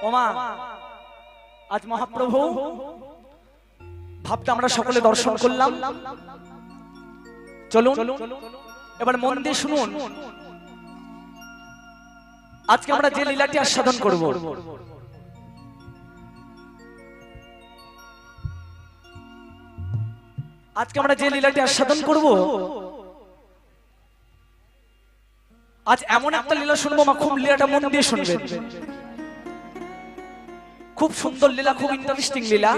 ওমা আজ মহাপ্রভু ভাবটা আমরা সকলে দর্শন করলাম। চলুন এবার মন দিয়ে শুনুন, আজকে আমরা যে লীলাটি আস্বাদন করব, আজকে আমরা যে লীলাটি আস্বাদন করব, আজ এমন একটা লীলা শুনবো, মা খুব লীলাটা মন দিয়ে শুনবেন। খুব সুন্দর লীলা, খুব ইন্টারেস্টিং লীলা,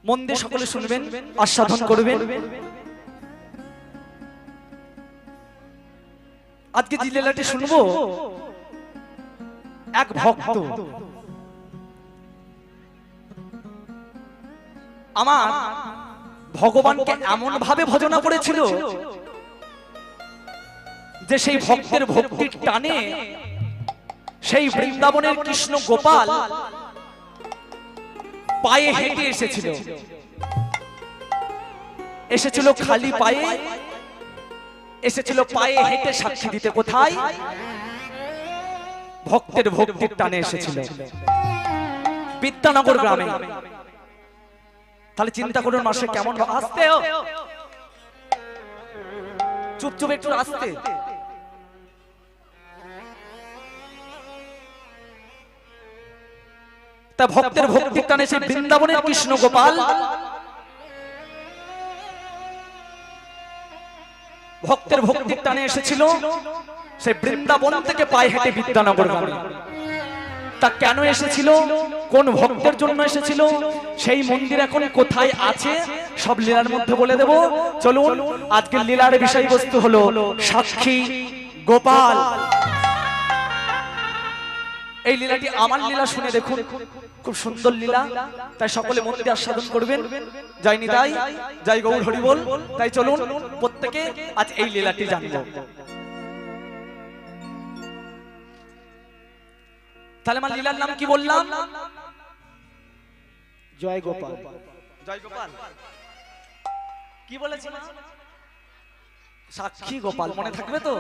মন দিয়ে সকলে শুনবেন, আস্বাদন করবেন। আজকে যে লীলাটি শুনবো, এক ভক্ত আমার ভগবানকে এমন ভাবে ভজনা করেছিল যে সেই ভক্তের ভক্তির টানে সেই বৃন্দাবনের কৃষ্ণ গোপাল পায়ে হেঁটে এসেছিল, এসেছিল খালি পায়ে, এসেছিল পায়ে হেঁটে সাক্ষী দিতে। কোথায়? ভক্তের ভক্তির টানে এসেছিল বিদ্যানগর গ্রামে। তাহলে চিন্তা করুন মাসে কেমন আসতে, চুপ চুপ একটু আসতে। তা ভক্তের ভক্তির টানে সেই বৃন্দাবনের কৃষ্ণ গোপাল ভক্তের ভক্তির টানে এসেছিল সেই বৃন্দাবন থেকে পায়ে হেঁটে বিদ্যানগর গ্রামে। তা কেন এসেছিল, কোন ভক্তের জন্য এসেছিল, সেই মন্দির এখন কোথায় আছে, সব লীলার মধ্যে বলে দেব। চলুন, আজকের লীলার বিষয়বস্তু হলো সাক্ষী গোপাল। এই লীলাটি আমার লীলা শুনে দেখুন, খুব সুন্দর লীলা, তাই সকলে মন দিয়ে আস্বাদন করবেন। যাইনি তাই, যাই গৌর হরি বল। তাই চলুন প্রত্যেকে আজ এই লীলাটি জানব। তাহলে আমার লীলার নাম কি বললাম? জয় গোপাল। জয় গোপাল কি বলেছি? সাক্ষী গোপাল, মনে থাকবে তো?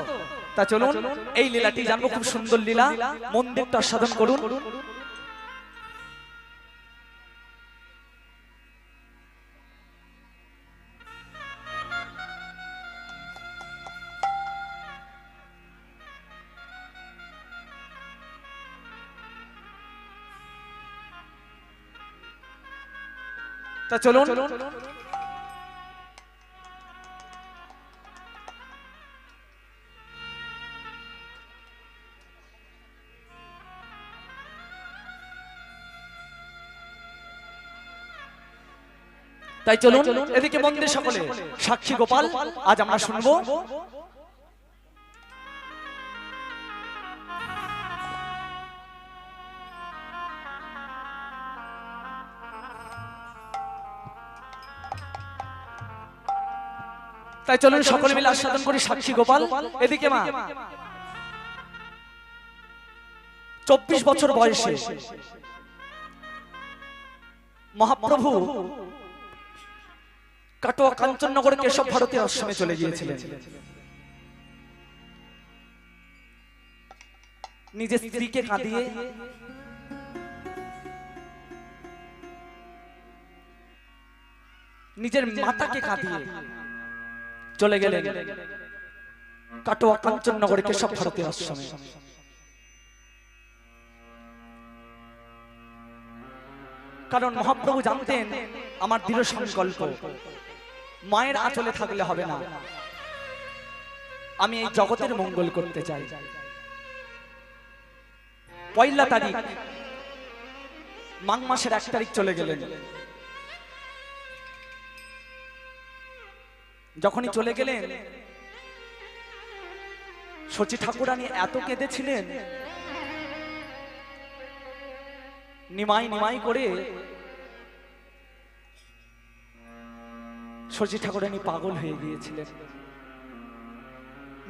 তা চলুন এই লীলাটি জানবো, খুব সুন্দর লীলা, মন দিয়ে একটু আস্বাদন করুন। তা চলুন তাই চলুন এদিকে মন দিয়ে সকলে সাক্ষী গোপাল আজ আমরা শুনবো। তাই চলুন সকলে মিলে আস্বাদন করি সাক্ষী গোপাল। এদিকে মা 24 বছর বয়সে মহাপ্রভু কাটোয়া কাঞ্চননগর কেশব ভারতী আশ্রমে চলে গিয়েছিলেন। নিজের স্ত্রীকে কাঁদিয়ে, নিজের মাতাকে কাঁদিয়ে চলে গেলেন কাটোয়া কাঞ্চননগর কেশব ভারতী আশ্রমে। কারণ মহাপ্রভু জানতেন আমার দৃঢ় সংকল্প, মায়ের আঁচলে থাকলে হবে না, আমি এই জগতের মঙ্গল করতে চাই। পয়লা তারিখ মাঘ মাসের 1 তারিখ চলে গেলেন। যখনই চলে গেলেন, শচী ঠাকুরানী এত কেঁদেছিলেন, নিমাই নিমাই করে শচী ঠাকুরানী পাগল হয়ে গিয়েছিলেন।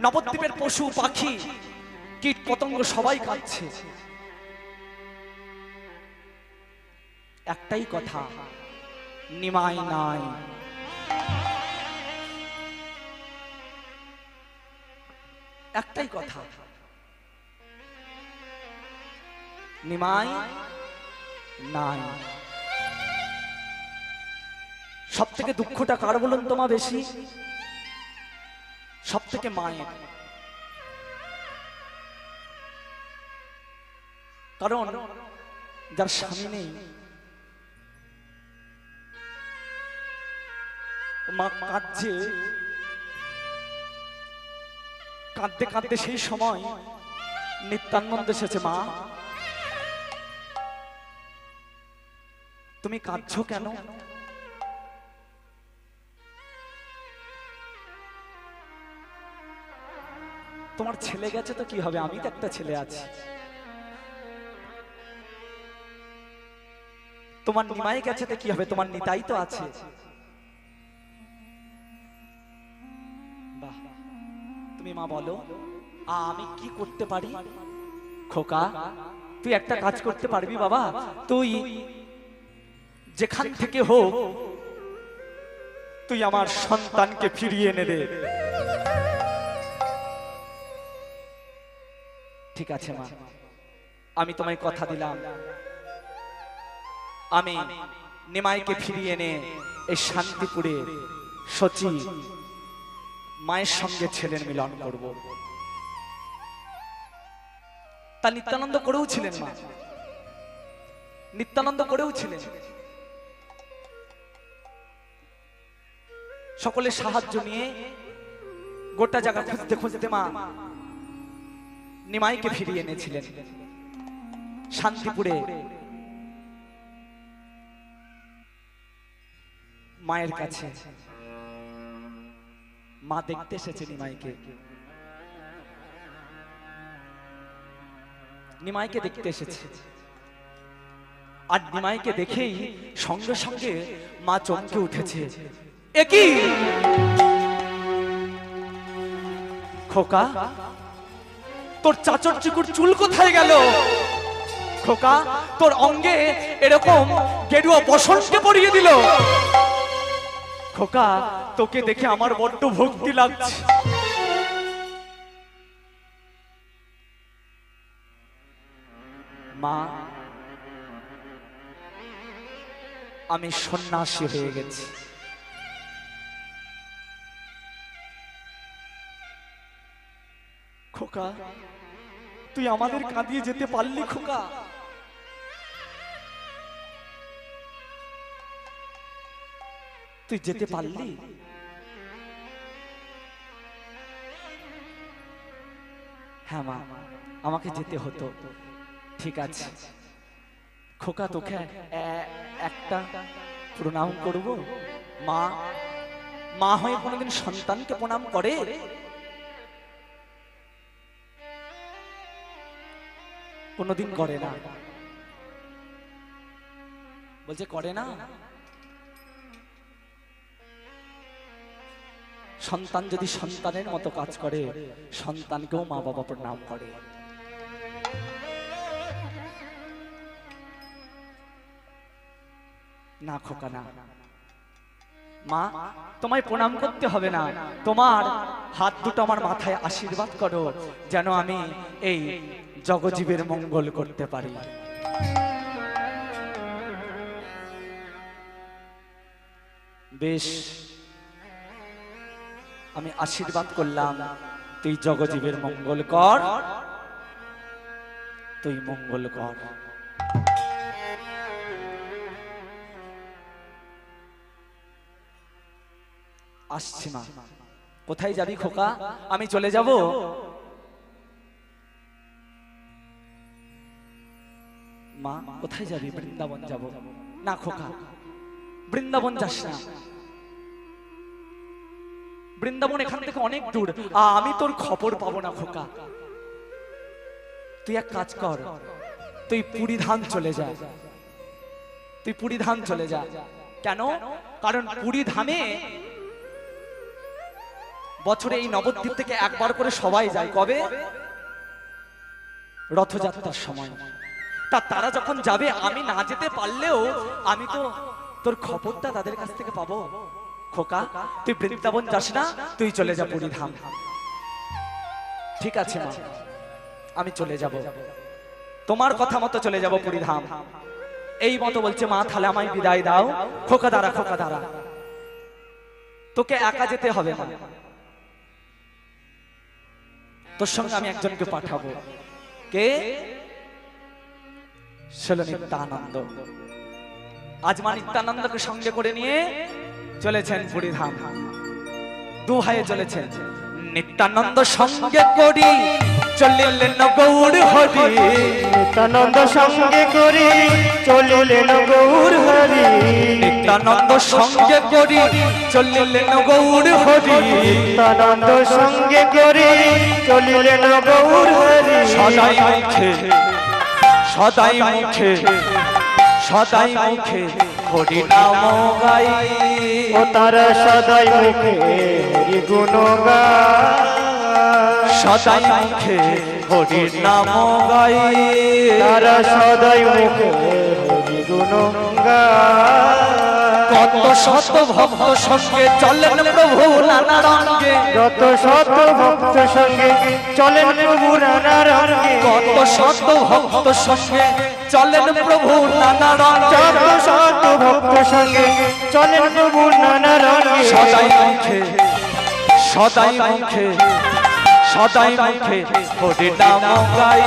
নবদ্বীপের পশু পাখি কীট পতঙ্গ সবাই কাঁদছে, একটাই কথা, নিমাই নাই। একটাই কথা, নিমাই নাই। সব থেকে দুঃখটা কার বলুন তোমা বেশি? সব থেকে মায়ের। কারণ যার স্বামী নেই, মা কাঁদছে, কাঁদতে কাঁদতে সেই সময় নিত্যানন্দ এসেছে। মা, তুমি কাঁদছো কেন? তোমার ছেলে গেছে তো কি হবে, আমি তো একটা ছেলে আছি। তোমার নিমাই গেছে তো কি হবে, তোমার নিতাই তো আছে। বাহ, তুমি মা বলো আমি কি করতে পারি? খোকা, তুই একটা কাজ করতে পারবি বাবা। তুই যেখান থেকে হোক তুই আমার সন্তানকে ফিরিয়ে এনে দে। ঠিক আছে মা, আমি তোমায় কথা দিলাম, আমি নিমাইকে ফিরিয়ে এনে এই শান্তিপুরে সচি মায়ের সঙ্গে ছেলের মিলন করব। তা নিত্যানন্দ করেও ছিলেন মা, নিত্যানন্দ করেও ছিলেন। সকলের সাহায্য নিয়ে গোটা জায়গা খুঁজতে খুঁজতে মা নিমাইকে ফিরিয়ে এনেছিলেন শান্তিপুরে মায়ের কাছে। মা দেখতে এসেছে নিমাইকে, নিমাইকে দেখতে এসেছে। আর নিমাইকে দেখেই সঙ্গে সঙ্গে মা চমকে উঠেছে। একই খোকা, তোর চাচর চিকুর চুল কোথায় গেল? খোকা, তোর অঙ্গে এরকম গেরুয়া বসনকে পরিয়ে দিল। খোকা, তোকে দেখে আমার বড্ড ভক্তি লাগছে। মা, আমি সন্ন্যাসী হয়ে গেছি। খোকা, তুই আমাদের কাঁদিয়ে যেতে পারলি? খোকা, তুই যেতে পারলি? হ্যাঁ মা, আমাকে যেতে হতো। ঠিক আছে খোকা, তোকে একটা প্রণাম করব। মা, মা হয়ে কোনোদিন সন্তানকে প্রণাম করে? কোনোদিন করে না। বলছে করে না। সন্তান যদি সন্তানের মতো কাজ করে, সন্তানকেও মা বাবা প্রণাম করে। না খোকা না, মা তোমায় প্রণাম করতে হবে না। তোমার হাত দুটো আমার মাথায় আশীর্বাদ করো, যেন আমি এই জগজীবের মঙ্গল করতে পারি। বেশ, আমি আশীর্বাদ করলাম, তুই জগজীবের মঙ্গল কর, তুই মঙ্গল কর। আসছি মা। কোথায় যাবি খোকা? আমি চলে যাব। মা, কোথায় যাবি? বৃন্দাবন যাব। না খোকা, বৃন্দাবন যাস না। বৃন্দাবন এখান থেকে অনেক দূর, আমি তোর খবর পাবো না খোকা। তুই এক কাজ কর, তুই পুরী ধাম চলে যা। তুই পুরী ধাম চলে যা। কেন? কারণ পুরী ধামে বছরে এই নবদ্বীপ থেকে একবার করে সবাই যায়। কবে? রথযাত্রার সময়। তারা যখন যাবে, আমি না যেতে পারলেও আমি তো তোর খবরটা তাদের কাছ থেকে পাবো। খোকা, তুই বৃন্দাবন যাস না, তুই চলে যা পুরী ধাম। ঠিক আছে মা, আমি চলে যাব। তোমার কথা মতো চলে যাব পুরীধাম। এই মতো বলছে, মা তাহলে আমায় বিদায় দাও। খোকা দাঁড়া, খোকা দাঁড়া, তোকে একা যেতে হবে না, তোর সঙ্গে আমি একজনকে পাঠাবো। কে? নিত্যানন্দ। আজ মা নিত্যানন্দকে সঙ্গে করে নিয়ে চলেছেন পুরীধাম। দু ভাইয়ে চলেছেন। নিত্যানন্দ সঙ্গে করি চলিলেন গৌর হরি, নিত্যানন্দ সঙ্গে করি চলিলেন গৌর হরি, নিত্যানন্দ সঙ্গে করি চলিলেন গৌর হরি, নিত্যানন্দ সঙ্গে করি চলিলেন গৌর হরি। সদাই মুখে, সদাই মুখে, সদাই মুখে হরি নাম গাই। ও তারা সদাই মুখে হরি গুণ গায়, সদাই মুখে হরি নাম গাই। তারা সদাই মুখে হরি গুণ গায়। কত শত ভক্ত সঙ্গে চলেন প্রভু নানা রঙ্গে, যত শত ভক্ত সঙ্গে চলেন প্রভু নানা রঙ্গে, কত শত ভক্ত সঙ্গে চলেন প্রভু নানা রঙ্গে, যত শত ভক্ত সঙ্গে চলেন প্রভু নানা রঙ্গে। সদাই মুখে, সদাই মুখে, সদাই মুখে হরি নাম গাই।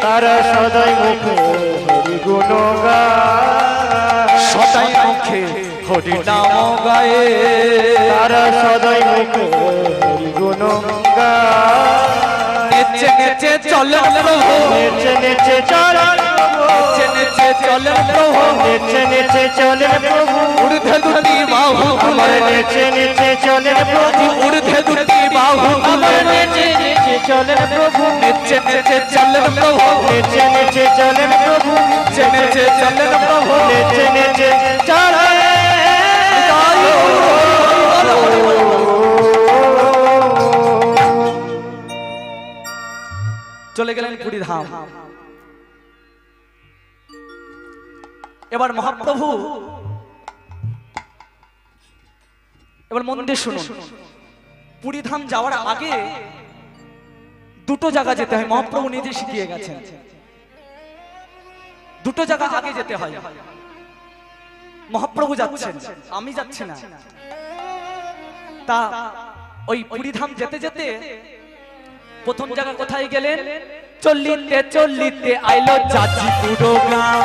তারা সদাই মুখে হরি গুণ গায়, সদাই মুখে হরি নাম গাই। তারা সদাই মুখে হরি গুণ গায়। নেচে নেচে চলেন প্রভু, নেচে নেচে চলেন প্রভু, নেচে নেচে চলেন প্রভু, নেচে নেচে চলেন প্রভু, ঊর্ধ্বে দুটি বাহু আমার তুলে, নেচে নেচে চলেন প্রভু, ঊর্ধ্বে দুটি বাহু আমার তুলে, নেচে নেচে চলেন প্রভু, নেচে নেচে চলেন প্রভু, নেচে নেচে চলেন প্রভু, নেচে নেচে চলেন প্রভু। নেচে নেচে চলেন। চলে গেলেন পুরীধাম। এবার মহাপ্রভু, এবার মন দিয়ে শুনুন, পুরীধাম যাওয়ার আগে দুটো জায়গা যেতে হয়। মহাপ্রভু নিজে শিখিয়ে গেছেন, দুটো জায়গা আগে যেতে হয়। মহাপ্রভু যাচ্ছেন, আমি যাচ্ছি না। তা ওই পুরীধাম যেতে যেতে প্রথম জায়গা কোথায় গেলেন? চলিতে চলিতে আইলো যাজিপুর গ্রাম,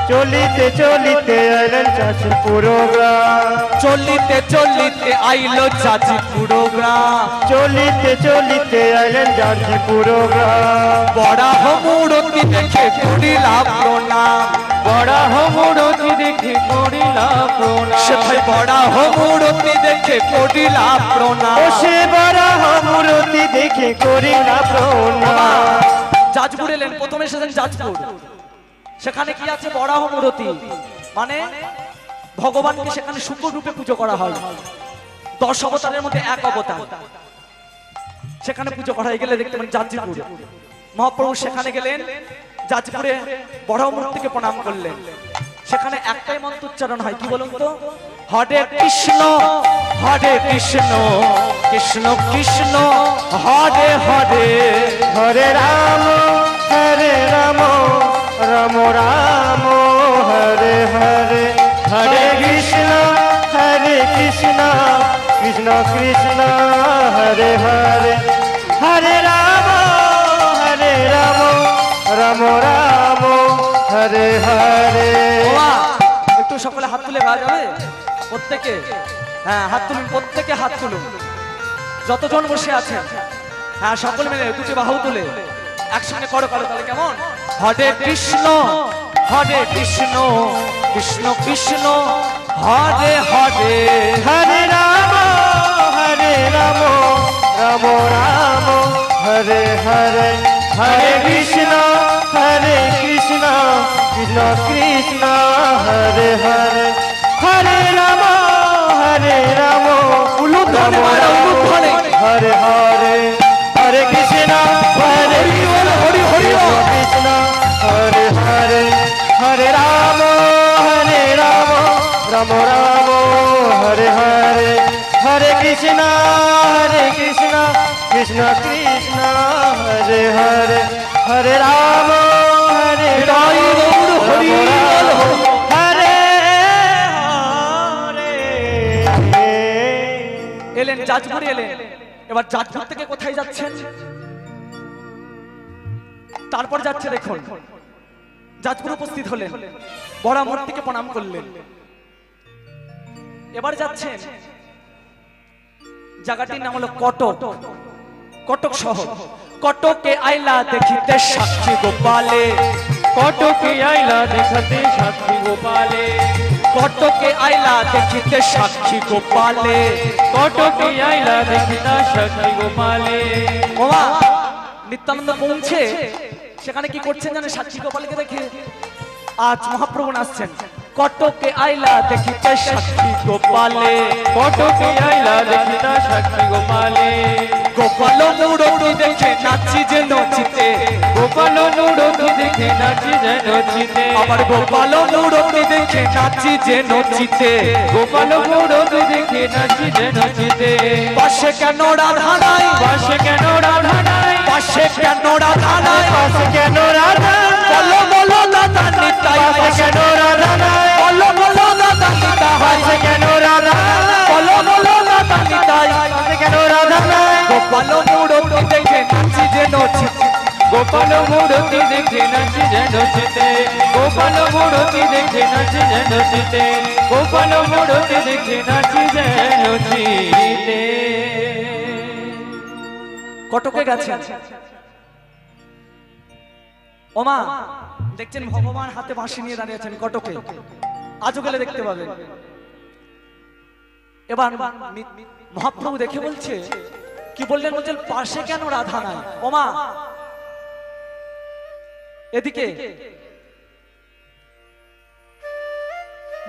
চলিতে চলিতে এলেন চাষিপুর গ্রাম, চলিতে চলিতে আইলো যাজিপুর গ্রাম। চলিতে চলিতে এলেন যাজিপুর গ্রাম। বড়াহ মূরতি দেখে করিলা প্রণাম, বড়াহ মূরতি দেখে করিলা প্রণাম, সে ভাই বড়াহ মূরতি দেখে করিলা প্রণাম। ও সে বড়াহ মূরতি দেখে করিলা প্রণাম। যাজপুর এলেন, প্রথমে এসেছেন যাজপুর। সেখানে কি আছে? বরাহ মূরতি, মানে ভগবানকে সেখানে শুকর রূপে পুজো করা হয়। 10 অবতারের মধ্যে এক অবতার সেখানে পুজো করা হয়ে গেলে দেখতে পাবেন যাজপুর। মহাপ্রভু সেখানে গেলেন, যাজপুরে বরাহ মূর্তিকে প্রণাম করলেন। সেখানে একটাই মন্ত্র উচ্চারণ হয়, কি বলুন তো? হরে কৃষ্ণ, হরে কৃষ্ণ, কৃষ্ণ কৃষ্ণ হরে হরে, হরে রাম, হরে রাম, রাম রাম হরে হরে, হরে কৃষ্ণ, হরে কৃষ্ণ, কৃষ্ণ কৃষ্ণ হরে হরে, হরে রাম, হরে রাম, রাম রাম হরে হরে। বাবা, একটু সকলে হাত তুলে গাওয়া যাবে? প্রত্যেকে, হ্যাঁ হাত তুলুন, প্রত্যেকে হাত তুলুন, যতজন বসে আছেন। হ্যাঁ সকল মিলে দুটি বাহু তুলে একসঙ্গে করো করো, তাহলে কেমন? হরে কৃষ্ণ, হরে কৃষ্ণ, কৃষ্ণ কৃষ্ণ হরে হরে, হরে রাম, হরে রাম, রাম রাম হরে হরে, হরে কৃষ্ণ, হরে কৃষ্ণ, কৃষ্ণ কৃষ্ণ হরে হরে, হরে রাম, হরে রাম, উলুধ্বনি মারো, উলুধ্বনি। হরে হরে, হরে কৃষ্ণ, হরে হরি হরি কৃষ্ণ, হরে হরে, হরে রাম, হরে রাম, রাম রাম হরে হরে, হরে কৃষ্ণ, কৃষ্ণ কৃষ্ণ হরে হরে, হরে রাম, যাজপুরে এলেন। এবার যাজপুর থেকে কোথায় যাচ্ছেন? তারপর যাচ্ছে দেখুন, যাজপুর উপস্থিত হলেন, বড় মূর্তিকে প্রণাম করলেন। এবার যাচ্ছেন, জায়গাটির নাম হলো কটক, কটক শহর। কটকে আইলা দেখিতে সাক্ষী গোপালে, কটকে আইলা দেখাতে সাক্ষী গোপালে, কটকে আইলা দেখিতে সাক্ষী গোপালে। কটকে আইলা দেখিতা সাক্ষী গোপালে। বাবা নিত্যানন্দ পৌঁছে সেখানে কি করছেন জানেন? সাক্ষী গোপালকে দেখে আজ মহাপ্রভু আসছেন। কটকে আইলা দেখিতে সাক্ষী গোপালে, কটকে আইলা দেখিতা সাক্ষী গোপালে। গোপাল নুরতি দেখে নাচি যেন চিতে, গোপাল নুরতি দেখে নাচি যেন চিতে, আবার গোপাল নুরতি দেখে নাচি যেন চিতে। গোপাল নুরতি দেখে নাচি যেন চিতে। পাশে কেন রাধা নাই, পাশে কেন রাধা নাই, পাশে কেন রাধা নাই, পাশে কেন রাধা নাই, বলো বলো দাদা নিতাই, পাশে কেন রাধা নাই, বলো বলো দাদা নিতাই, পাশে কেন রাধা নাই, বলো বলো দাদা নিতাই। পাশে কেন রাধা নাই। গোপাল নুরতি দেখে নাচি যেন চিতে, গোপাল মূরতি দেখে নাচি যেন চিতে, গোপাল মূরতি দেখে নাচি যেন চিতে, গোপাল মূরতি দেখে নাচি যেন চিতে। কটকে গেছেন। ওমা দেখছেন ভগবান হাতে বাঁশি নিয়ে দাঁড়িয়ে আছেন কটকে, আজও গেলে দেখতে পাবেন। এবার মহাপ্রভু দেখে বলছে, কি বললেন? বলছেন পাশে কেন রাধা নাই। ওমা এদিকে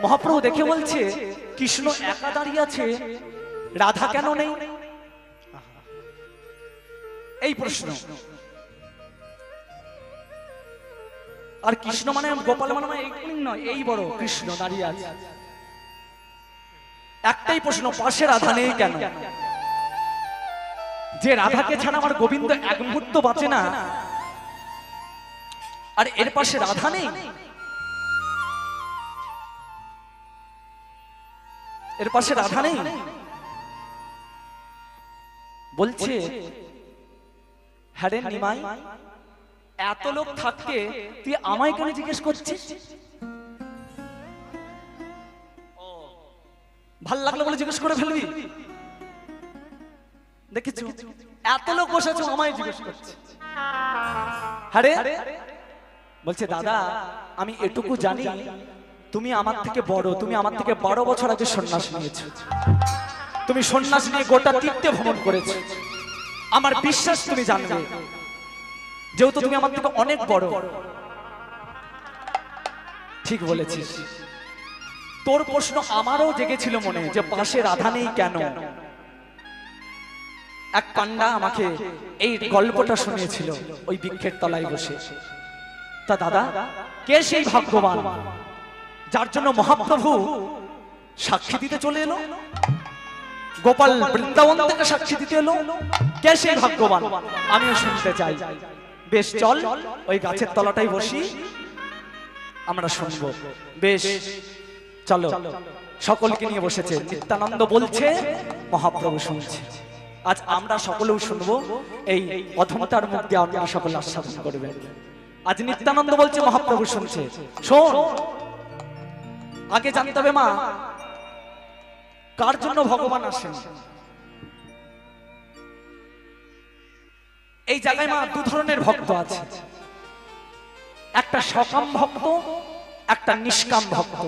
মহাপ্রভু দেখে বলছে, কৃষ্ণ একা দাঁড়িয়ে আছে, রাধা কেন নেই? এই প্রশ্ন। আর কৃষ্ণ মানে গোপাল মানে এই নয়, এই বড় কৃষ্ণ দাঁড়িয়ে আছে। একটাই প্রশ্ন, পাশে রাধা নেই কেন? যে রাধাকে ছাড়া আমার গোবিন্দ এক মুহূর্ত বাঁচে না, আর এর পাশে রাধা নেই। এর পাশে রাধা নেই বলছে, হ্যাঁ রে নিমাই, এত লোক থাকতে তুই আমায় কেন জিজ্ঞেস করছিস? ভাল লাগলো বলে জিজ্ঞেস করে ফেলবি? দেখেছো এত লোক বসে আছে, আমায় জিজ্ঞেস করছে। হ্যাঁ রে, বলছে দাদা আমি এটুকু জানি, তুমি আমার থেকে বড়, তুমি আমার থেকে 12 বছর আগে সন্ন্যাস নিয়েছো, তুমি সন্ন্যাস নিয়ে গোটা তীর্থে ভ্রমণ করেছো। আমার বিশ্বাস তুমি জানবে, যেহেতু তুমি আমার থেকে অনেক বড়। ঠিক বলেছিস। তোর প্রশ্ন আমারও জেগেছিল মনে, যে পাশে রাধা নেই কেন। এক পান্ডা আমাকে এই গল্পটা শুনিয়েছিল ওই বৃক্ষের তলায় বসে। তা দাদা কে সেই ভাগ্যবান যার জন্য মহাপ্রভু সাক্ষী দিতে চলে এলো? গোপাল বৃন্দাবন থেকে সাক্ষী দিতে এলো, কে সেই ভাগ্যবান? আমিও শুনতে চাই। বেশ চল ওই গাছের তলাটাই বসি, আমরা শুনবো। বেশ চলো। সকলকে নিয়ে বসেছে, নিত্যানন্দ বলছে, মহাপ্রভু শুনছে। আজ আমরা সকলেও শুনবো, এই অধমতার মুখ দিয়ে আপনারা সকলে আস্বাদন করবেন। আজ নিত্যানন্দ বলছে, মহাপ্রভু শুনছে। শোন, আগে জানতে হবে মা কার জন্য ভগবান আসেন। এই জায়গায় মা দু ধরনের ভক্ত আছে, একটা সকাম ভক্ত, একটা নিষ্কাম ভক্ত।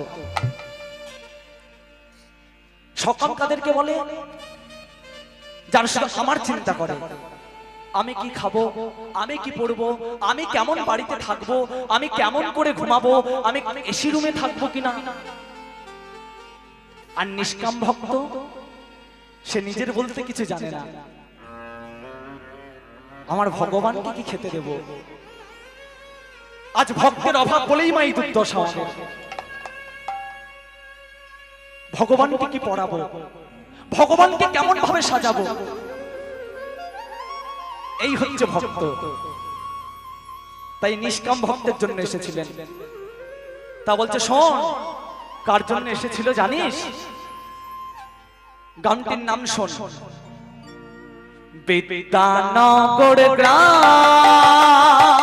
সকাম কাদেরকে বলে? যারা শুধু আমার চিন্তা করে, আমি কি খাবো, আমি কি পড়বো, আমি কেমন বাড়িতে থাকবো, আমি কেমন করে ঘুমাবো, আমি এসি রুমে থাকবো কিনা। আর নিষ্কাম ভক্ত, সে নিজের বলতে কিছু জানে না, আমার ভগবানকে কি খেতে দেব। আজ ভক্তের অভাব বলেই মা এই দুর্দশা। ভগবানকে কি পড়াবো, ভগবানকে কেমন ভাবে সাজাবো, এই হচ্ছে ভক্ত। তাই নিষ্কাম ভক্তের জন্য এসেছিলেন। তা বলছে শোন, কার জন্য এসেছিল জানিস? গানটির নাম শোন। বিদ্যানগর গ্রাম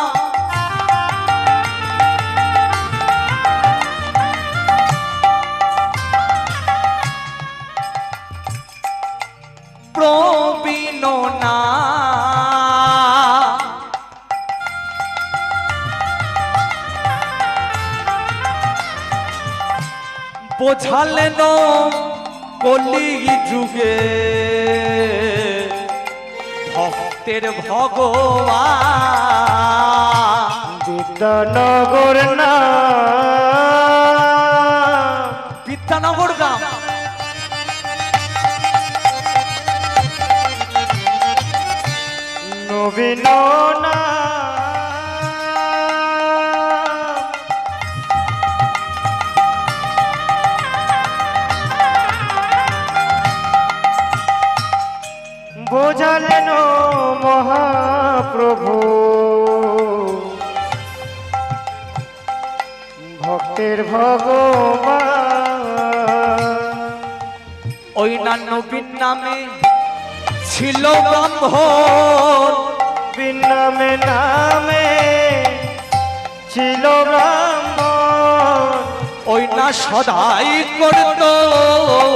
প্রবীণ না বোঝালেন কলি যুগে ভক্তের ভগবান বিদ্যানগর না বিদ্যানগর গ্রাম নবীন না বোঝালেন মহাপ্রভু ভক্তের ভগবান ওই না নবীন নামে ছিল ব্রাহ্মণ বিন নামে নামে ছিল ব্রাহ্মণ ওই না সদাই করত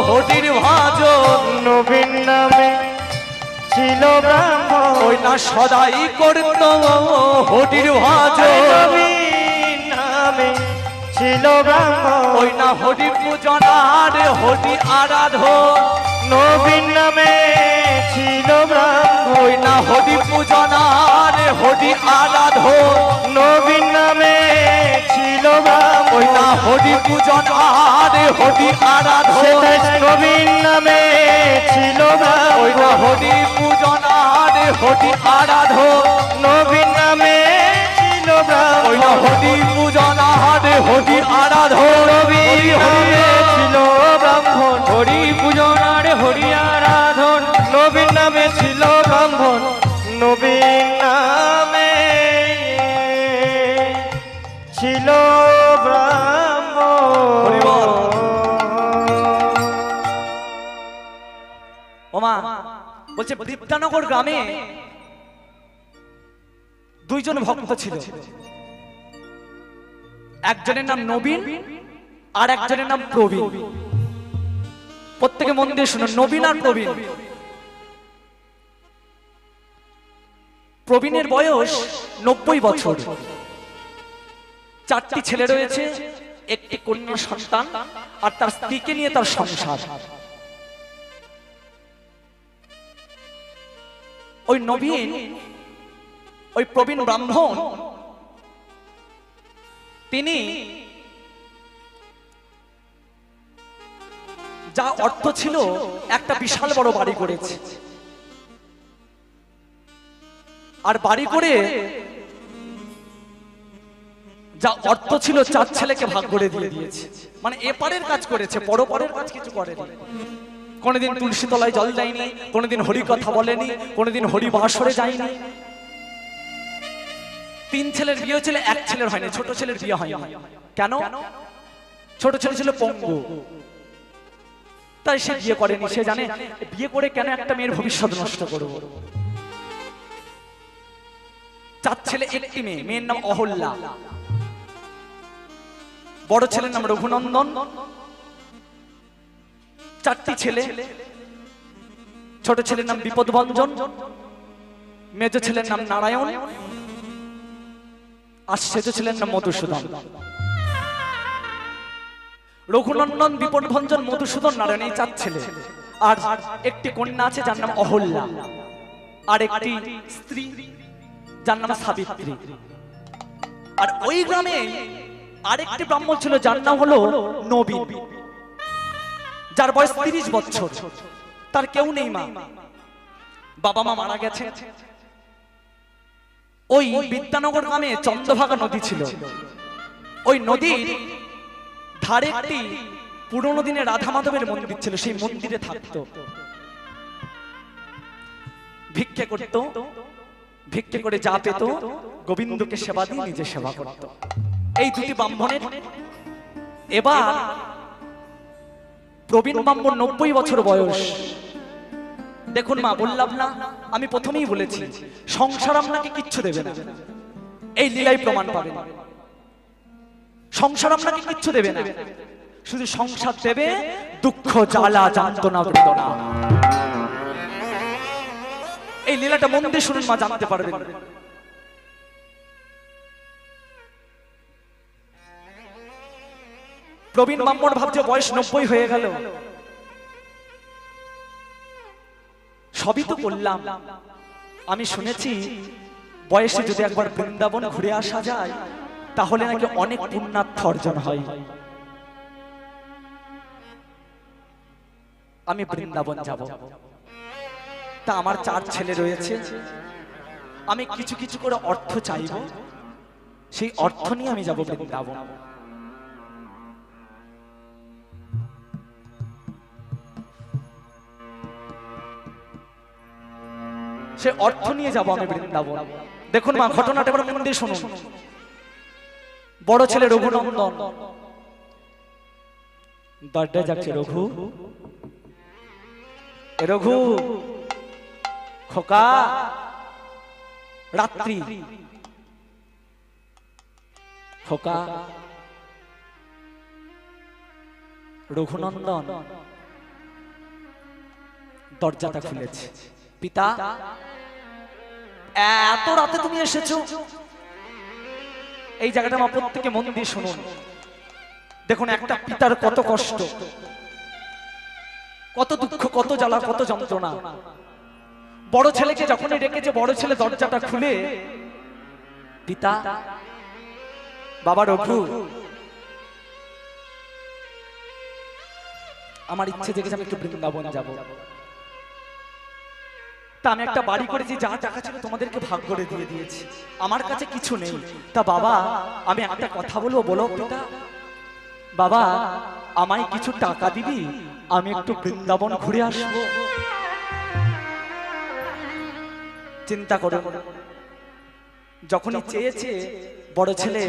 হরির ভাজন নবীন নামে ছিল ব্রাহ্মণ ওই না সদাই করত হরির ভাজন নবীন নামে ছিল ব্রাহ্মণ ওই না হরি পূজনার হরি আরাধন নবীন নামে ছিল ব্রাহ্মণ ওই না হরি পূজনার হরি আরাধন নবীন নামে ছিল ব্রাহ্মণ ওই না হরি পূজনার হরি আরাধন নবীন নামে ছিল ওই না ব্রাহ্মণ হরি পূজনার হরি আরাধন নবীন নামে ছিল ওই না ব্রাহ্মণ হরি পূজনার হরি আরাধন নবীন নামে ছিল ব্রাহ্মণ হরি পূজনার হরি আরাধন নবীন নামে ছিল ব্রাহ্মণ নবীন নামে ছিল হরি বল। ব্রাহ্মণ ওমা বলছে বিদ্যানগর গ্রামে দুইজন ভক্ত ছিল একজনের নাম নবীন আর একজনের নাম প্রবীণ প্রত্যেকে মন দিয়ে শুনুন নবীন আর প্রবীণ প্রবীণের বয়স 90 বছর চারটি ছেলে রয়েছে একটি কন্যা সন্তান আর তার স্ত্রীকে নিয়ে তার সংসার ওই নবীন ওই প্রবীণ ব্রাহ্মণ তিনি যা অর্থ ছিল একটা বিশাল বড় বাড়ি করেছে আর বাড়ি করে যা অর্থ ছিল চার ছেলেকে ভাগ করে দিয়ে দিয়েছে মানে এপারের কাজ করেছে পরপারের কাজ কিছু করেনি কোনোদিন তুলসী তলায় জল যায়নি কোনোদিন হরি কথা বলেনি কোনোদিন হরি বাসরে যায়নি তিন ছেলের বিয়ে ছিল এক ছেলের হয়নি ছোট ছেলের বিয়ে হয়নি কেন ছোট ছেলে ছিল পঙ্গু তাই সে বিয়ে করেনি সে জানে বিয়ে করে কেন একটা মেয়ের ভবিষ্যৎ নষ্ট করব চার ছেলে একটি মেয়ে মেয়ের নাম অহল্যা বড় ছেলের নাম রঘুনন্দন চারটি ছেলে ছোট ছেলের নাম বিপদভঞ্জন মেজ ছেলের নাম নারায়ণ আর সেজ ছেলের নাম মধুসূদন রঘুনন্দন বিপদভঞ্জন মধুসূদন নারায়ণ এই চার ছেলে আর একটি কন্যা আছে যার নাম অহল্যা আর একটি স্ত্রী যার নাম সাবিত্রী আর ওই গ্রামে আরেকটি ব্রাহ্মণ ছিল যার নাম হলো নবীন যার বয়স 30 বছর তার কেউ নেই মা বাবা মা মারা গেছে ওই বিদ্যানগর গ্রামে চন্দ্রভাগা নদী ছিল ওই নদীর ধারে একটি পুরনো দিনে রাধা মাধবের মন্দির ছিল সেই মন্দিরে থাকতো ভিক্ষে করত ভিক্ষে করে যা পেত গোবিন্দকে সেবা দিয়ে নিজে সেবা করত এই দুটি ব্রাহ্মণের এবার প্রবীণ ব্রাহ্মণ 90 বছর বয়স দেখুন মা, বললাম না, আমি প্রথমেই বলেছি সংসার আপনাকে কিচ্ছু দেবে না, এই লীলাই প্রমাণ পাবেন। সংসার আপনাকে কিচ্ছু দেবে না, শুধু সংসার দেবে দুঃখ, জ্বালা, যন্ত্রণা, বেদনা। এই লীলাটা মন দিয়ে শুনুন মা, জানতে পারবেন। প্রবীণ ব্রাহ্মণ ভাবছে বয়স 90 হয়ে গেল, সবই তো করলাম। আমি শুনেছি বয়সে যদি একবার বৃন্দাবন ঘুরে আসা যায় তাহলে নাকি অনেক পুণ্যার্থ অর্জন হয়। আমি বৃন্দাবন যাব, তা আমার 4 ছেলে রয়েছে, আমি কিছু কিছু করে অর্থ চাইব, সেই অর্থ নিয়ে আমি যাব বৃন্দাবন। সে অর্থ নিয়ে যাব আমি বৃন্দাবন। দেখুন মা, ঘটনাটা এবার মন দিয়ে শুনুন। বড় ছেলে রঘুনন্দন দরজায় যাচ্ছে, রঘু, রঘু, খোকা, রাত্রি, খোকা। রঘুনন্দন দরজাটা খুলেছে। পিতা, এত রাতে তুমি এসেছো? এই জায়গাটা মা প্রত্যেকে মন দিয়ে শুনুন। দেখুন একটা পিতার কত কষ্ট, কত দুঃখ, কত জ্বালা, কত যন্ত্রণা। বড় ছেলেকে যখনই ডেকেছে, বড় ছেলে দরজাটা খুলে, পিতা, বাবা রঘু, আমার ইচ্ছে জেগেছে আমি একটু বৃন্দাবন যাব। তা আমি একটা বাড়ি করেছি, যা টাকা ছিল তোমাদেরকে ভাগ করে দিয়ে দিয়েছি, আমার কাছে কিছু নেই। তা বাবা, আমি একটা কথা বলবো, বলো পিতা। বাবা, আমায় কিছু টাকা দিবি, আমি একটু বৃন্দাবন ঘুরে আসবো। চিন্তা করো, যখনই চেয়েছে বড় ছেলে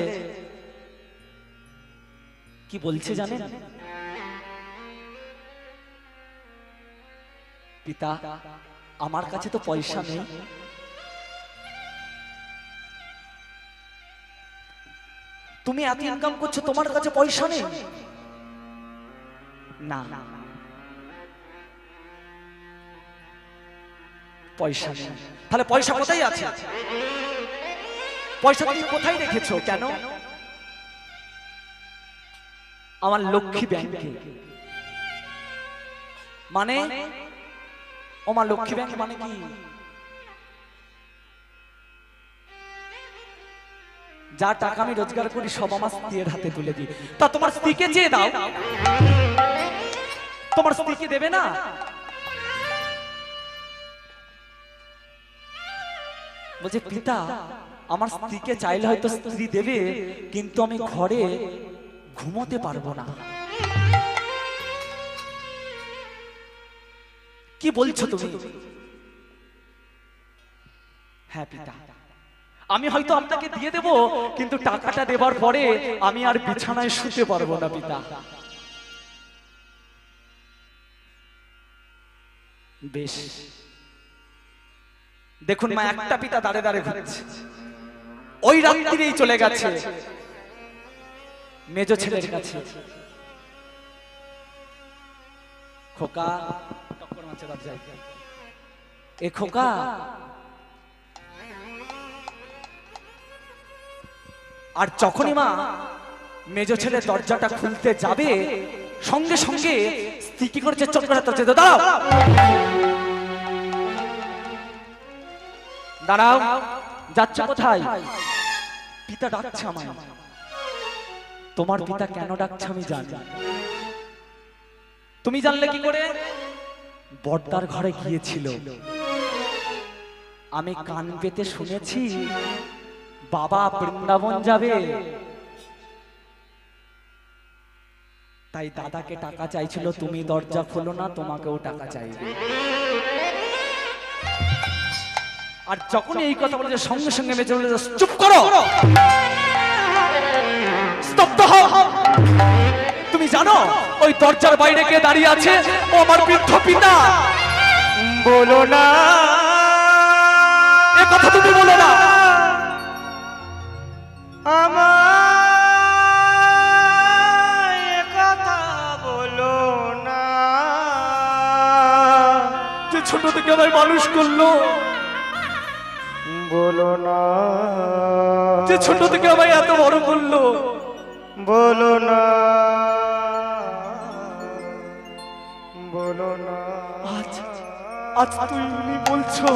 কি বলছে জানেন? পিতা, আমার কাছে তো পয়সা নেই। তুমি এত ইনকাম করছো, তোমার কাছে পয়সা নেই? না, পয়সা নেই। তাহলে পয়সা কোথায় আছে? পয়সা তুমি কোথায় রেখেছো? কেন? আমার লক্ষ্মী ব্যাংকে। মানে ওমা, লক্ষ্মী ব্যাংক মানে কি? যা টাকা আমি রোজগার করি সব আমার স্ত্রীর হাতে তুলে দিই। তা তোমার স্ত্রীকে চেয়ে দাও, তোমার স্ত্রীকে দেবে না? বলছে পিতা, আমার স্ত্রীকে চাইলে হয়তো স্ত্রী দেবে, কিন্তু আমি ঘরে ঘুমোতে পারবো না। কি বলছো তুমি? হ্যাঁ পিতা, আমি হয়তো আপনাকে দিয়ে দেব, কিন্তু টাকাটা দেবার পরে আমি আর বিছানায় শুতে পারবো না পিতা। বেশ, দেখুন মা, একটা পিতা দাঁড়ে দাঁড়ে ঘুরছে। ওই রাত্রিরেই চলে গেছে মেজ ছেলের কাছে। খোকা, টক্কর মারছে দরজায়, এ খোকা, আর যখনই মা মেজ ছেলে দরজাটা খুলতে যাবে, সঙ্গে সঙ্গে স্ত্রী কি করছে? চট করে দরজা দাঁড়াও, দাঁড়াও, যাচ্ছ কোথায়? পিতা ডাকছে আমায়। তোমার পিতা কেন ডাকছে আমি জানি। তুমি জানলে কি করে? বড়দার ঘরে গিয়েছিল, আমি কান পেতে শুনেছি বাবা বৃন্দাবন যাবে, তাই দাদাকে টাকা চাইছিল, তুমি দরজা খোলো না, তোমাকেও টাকা চাইবে। আর যখন এই কথা বলে সঙ্গে সঙ্গে মেজে বলে, চুপ করো, স্তব্ধ হও। তুমি জানো ওই দরজার বাইরে কে দাঁড়িয়ে আছে? ও আমার বৃদ্ধ পিতা। বলো না এ কথা তুমি বলো না। আমায় এ কথা বলো না। যে ছোট থেকে আমায় মানুষ করলো, বলো না যে ছোট থেকে আমায় এত বড় করলো, বলো না বলো না। আজ আজ তুমি বলছো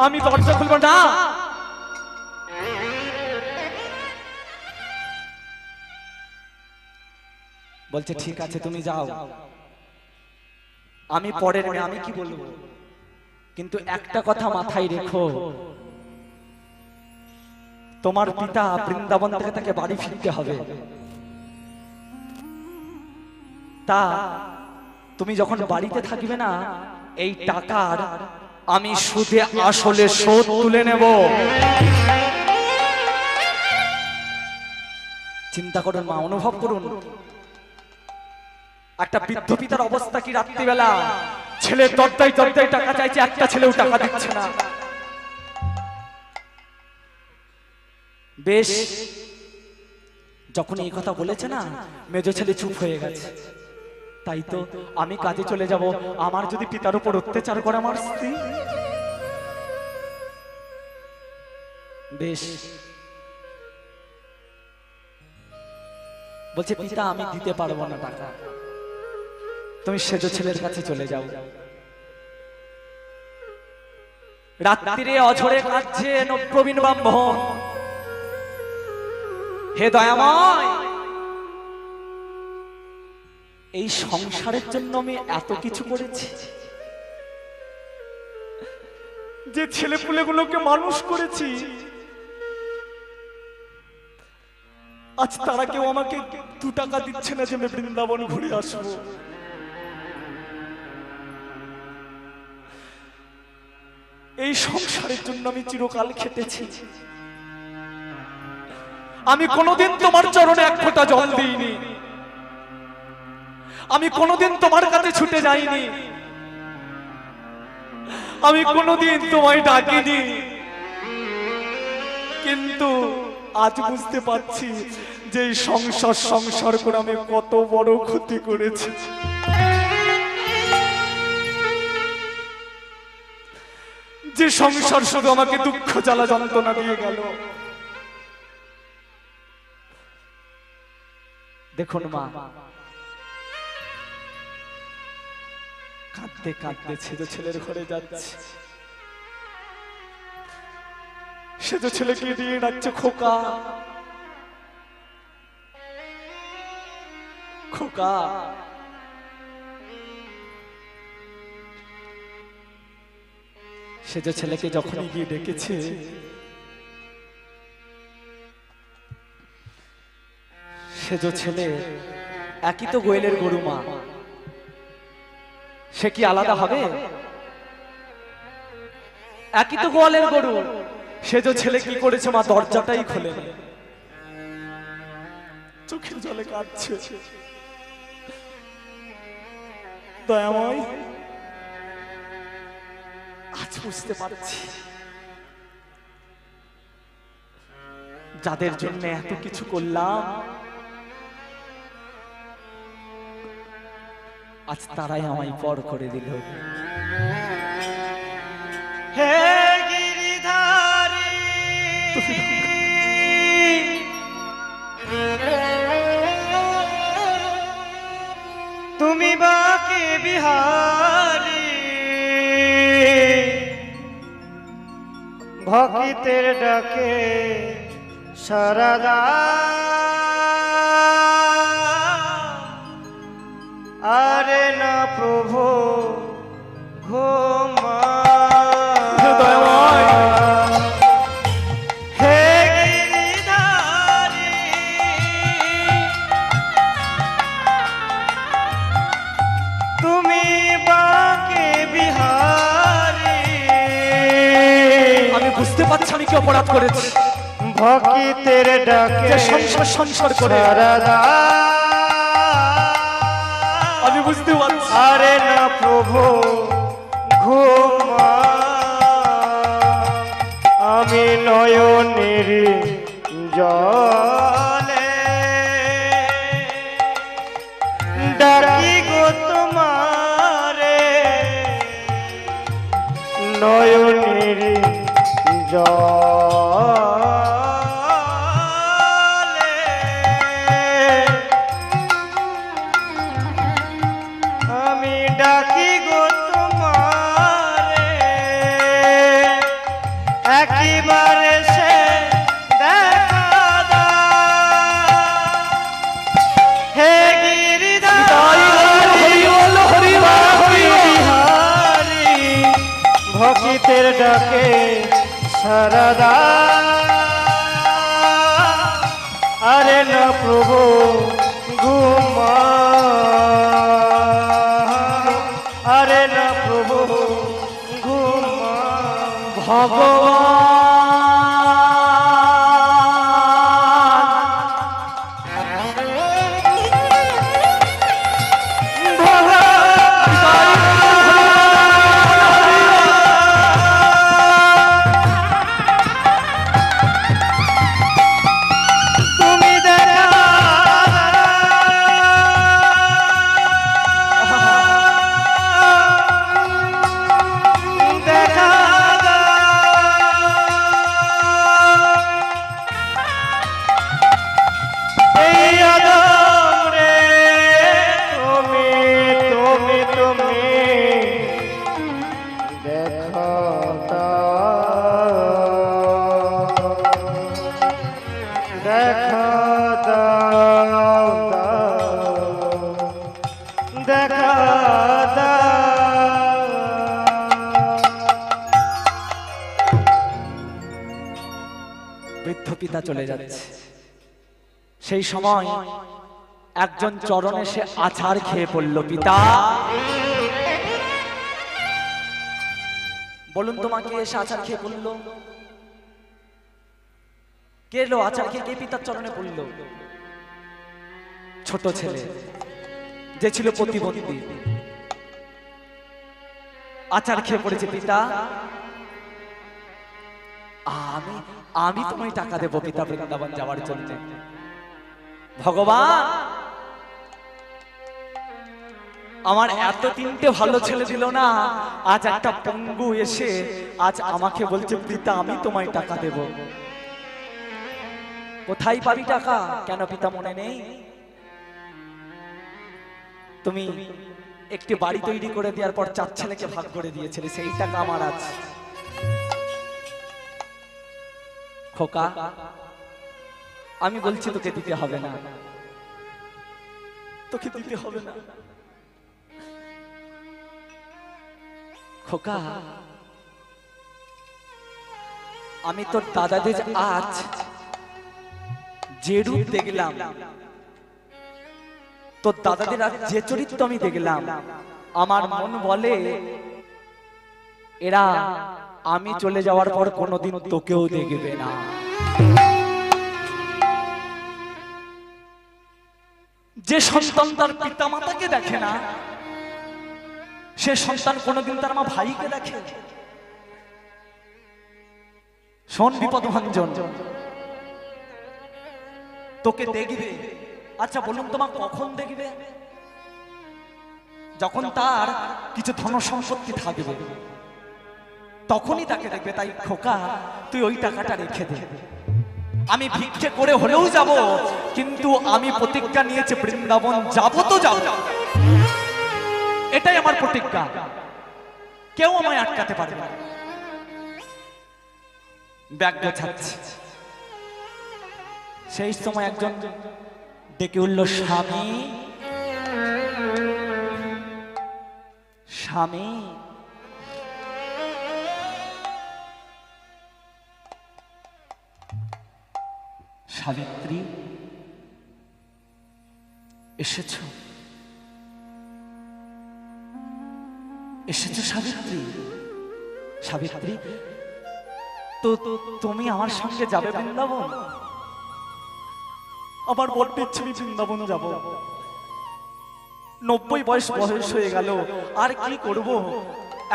আমি দরজা খুলবো না? বলছে ঠিক আছে তুমি যাও, আমি পরের মেয়ে, আমি কি বলবো, কিন্তু একটা কথা মাথায় রেখো, তোমার পিতা বৃন্দাবন থেকে তাকে বাড়ি ফিরতে হবে। তা তুমি যখন বাড়িতে থাকবে না, এই টাকার আমি সুদে আসলে শোধ তুলে নেব। চিন্তা করুন মা, অনুভব করুন একটা বৃদ্ধ পিতার অবস্থা কি। রাত্রিবেলা ছেলে দরদাই দরদাই টাকা চাইছে, একটা ছেলেও টাকা দিচ্ছে না। বেশ, যখন এই কথা বলেছে না, মেজ ছেলে চুপ হয়ে গেছে। তাই তো আমি কাজে চলে যাব, আমার যদি পিতার উপর অত্যাচার করে আমার স্ত্রী। বেশ, বলছে পিতা আমি দিতে পারবো না টাকা, তুমি সেজ ছেলের কাছে চলে যাও। রাত্রিরে অঝরে কাঁদছে প্রবীণ ব্রাহ্মণ, হে দয়াময়, এই সংসারের জন্য আমি এত কিছু করেছি, যে ছেলে পুলেগুলোকে মানুষ করেছি, আজ তারা কেউ আমাকে 2 টাকা দিচ্ছে না যে আমি বৃন্দাবন ঘুরে আসবো। এই সংসারের জন্য আমি চিরকাল খেটেছি, আমি কোনোদিন তোমার চরণে এক ফোঁটা জল দিইনি, আমি কোনোদিন তোমার কাছে ছুটে যাইনি, আমি কোনোদিন তোমায় ডাকিনি। কিন্তু আজ বুঝতে পারছি যে এই সংসার করে আমি কত বড় ক্ষতি করেছি। যে সংসার শুধু আমাকে দুঃখ জ্বালা যন্ত্রণা দিয়ে গেল। দেখুন মা, কাঁদতে কাঁদতে সেজ ছেলের ঘরে যাচ্ছে, সেজ ছেলেকে দিয়ে ডাকছে খোকা, খোকা। সেজ ছেলেকে যখন গিয়ে ডেকেছে, সেজ ছেলে একই তো গোয়েলের গরু মা, সে কি আলাদা হবে? একই তো গোয়ালের গরু। সেজ ছেলে কি করেছে মা, দরজাটাই খোলে, চোখের জলে কাঁদছে। দয়াময়, আজ বুঝতে পারছি যাদের জন্য এত কিছু করলাম, আজ তারাই আমায় পর করে দিল। হে গিরিধারী, তুমি বাকে বিহারী, ভক্তির ডাকে সারদা, আরে না প্রভু ঘুমা। হে গিরিধারী, তুমি বাকে বিহারী, আমি বুঝতে পারছি আমি কি অপরাধ করেছি, ভক্তির ডাকে যে সংসার করে সারদা, আমি বুঝতে পারছি। আরে না প্রভু ঘুম জলে ডাকি গো তোমারে নয়নের জলে আমি ডাকি গো তোমারে একবারে সে দেখা দাও হে গিরিধারী ভক্তির ডাকে সারদা আরে না প্রভু ঘুমা আরে না প্রভু ঘুমা তুমি দেখা দেখা এই আদম রে তুমি তুমি তুমি দেখা দেখা দাও দেখা দাও বৃদ্ধ পিতা চলে যাচ্ছে। সেই সময় একজন চরণে সে আছাড় খেয়ে পড়ল। পিতা বলুন তোমাকে এসে আছাড় খেয়ে পড়ল কে? এলো আছাড় খেয়ে কে পিতার চরণে পড়ল? ছোট ছেলে যে ছিল প্রতিবন্ধী, আছাড় খেয়ে পড়েছে। পিতা আমি আমি তোমায় টাকা দেবো পিতা বৃন্দাবন যাওয়ার জন্য। ভগবান আমার এত তিনটে ভালো ছেলে দিল না, আজ একটা পঙ্গু এসে আজ আমাকে বলছে পিতা আমি তোমায় টাকা দেব। কোথায় পাবি টাকা? কেন পিতা মনে নেই? তুমি একটি বাড়ি তৈরি করে দেওয়ার পর 4 ছেলেকে ভাগ করে দিয়েছিলে, সেই টাকা আমার আছে। খোকা আমি বলছি তোকে দিতে হবে না, তোকে দিতে হবে না। খোকা আমি তোর দাদাদের আজ যে রূপ দেখলাম, তোর দাদাদের আজ যে চরিত্র আমি দেখলাম, আমার মন বলে এরা আমি চলে যাওয়ার পর কোনোদিন তোকেও দেখবে না। যে সন্তান তার পিতা মাতাকে দেখে না, সে সন্তান কোনোদিন তার মা ভাইকে দেখে? শোন বিপদভঞ্জন, তোকে দেখবে। আচ্ছা বলুন তোমা কখন দেখবে? যখন তার কিছু ধন সম্পত্তি থাকবে তখনই তাকে দেখবে। তাই খোকা তুই ওই টাকাটা রেখে দে, আমি ভিক্ষে করে হলেও যাব, কিন্তু আমি প্রতিজ্ঞা নিয়েছি বৃন্দাবন যাব তো যাব, এটাই আমার প্রতিজ্ঞা, কেউ আমায় আটকাতে পারবে না। ব্যাগ গোছাচ্ছে, সেই সময় একজন ডেকে উঠল, স্বামী স্বামী। সাবিত্রী এসেছো? এসেছো সাবিত্রী? সাবিত্রী তো তুমি আমার সঙ্গে যাবে বৃন্দাবন? আবার বড্ড ইচ্ছে বৃন্দাবন যাব। 90 বয়স হয়ে গেল, আর কি করব,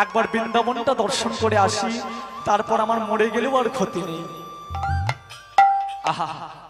একবার বৃন্দাবনটা দর্শন করে আসি, তারপর আমার মরে গেলেও আর ক্ষতি নেই। আহা